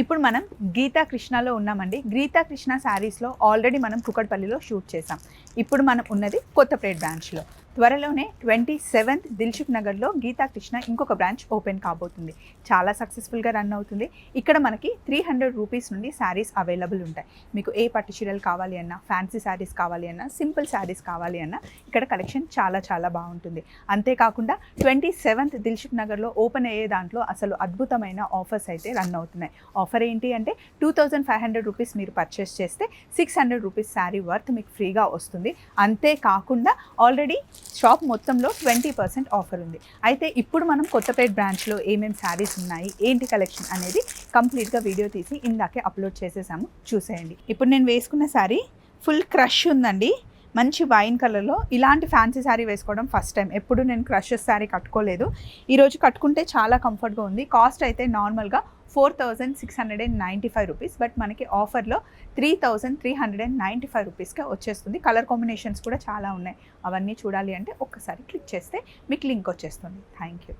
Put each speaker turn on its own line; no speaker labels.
ఇప్పుడు మనం గీతా కృష్ణలో ఉన్నామండి. గీతా కృష్ణ శారీస్లో ఆల్రెడీ మనం కుకట్పల్లిలో షూట్ చేసాం. ఇప్పుడు మనం ఉన్నది కొత్తపేట బ్రాంచ్లో. త్వరలోనే 27th దిల్సుఖ్ నగర్లో గీతా కృష్ణ ఇంకొక బ్రాంచ్ ఓపెన్ కాబోతుంది. చాలా సక్సెస్ఫుల్గా రన్ అవుతుంది. ఇక్కడ మనకి 300 రూపీస్ నుండి శారీస్ అవైలబుల్ ఉంటాయి. మీకు ఏ పట్టు చీరలు కావాలి అన్నా, ఫ్యాన్సీ శారీస్ కావాలి అన్నా, సింపుల్ శారీస్ కావాలి అన్నా ఇక్కడ కలెక్షన్ చాలా బాగుంటుంది. అంతేకాకుండా 27th దిల్సుఖ్ నగర్లో ఓపెన్ అయ్యే దాంట్లో అసలు అద్భుతమైన ఆఫర్స్ అయితే రన్ అవుతున్నాయి. ఆఫర్ ఏంటి అంటే 2500 రూపీస్ మీరు పర్చేస్ చేస్తే 600 రూపీస్ శారీ వర్త్ మీకు ఫ్రీగా వస్తుంది. అంతేకాకుండా ఆల్రెడీ షాప్ మొత్తంలో 20% ఆఫర్ ఉంది. అయితే ఇప్పుడు మనం కొత్తపేట బ్రాంచ్లో ఏమేమి శారీస్ ఉన్నాయి, ఏంటి కలెక్షన్ అనేది కంప్లీట్గా వీడియో తీసి ఇందాకే అప్లోడ్ చేసేసాము, చూసేయండి. ఇప్పుడు నేను వేసుకున్న శారీ ఫుల్ క్రష్ ఉందండి. మంచి వైన్ కలర్లో. ఇలాంటి ఫ్యాన్సీ శారీ వేసుకోవడం ఫస్ట్ టైం. ఎప్పుడు నేను క్రషెస్ శారీ కట్టుకోలేదు. ఈరోజు కట్టుకుంటే చాలా కంఫర్ట్గా ఉంది. కాస్ట్ అయితే నార్మల్గా 4695 రూపీస్, బట్ మనకి ఆఫర్లో 3395 రూపీస్కే వచ్చేస్తుంది. కలర్ కాంబినేషన్స్ కూడా చాలా ఉన్నాయి. అవన్నీ చూడాలి అంటే ఒక్కసారి క్లిక్ చేస్తే మీకు లింక్ వచ్చేస్తుంది. Thank you.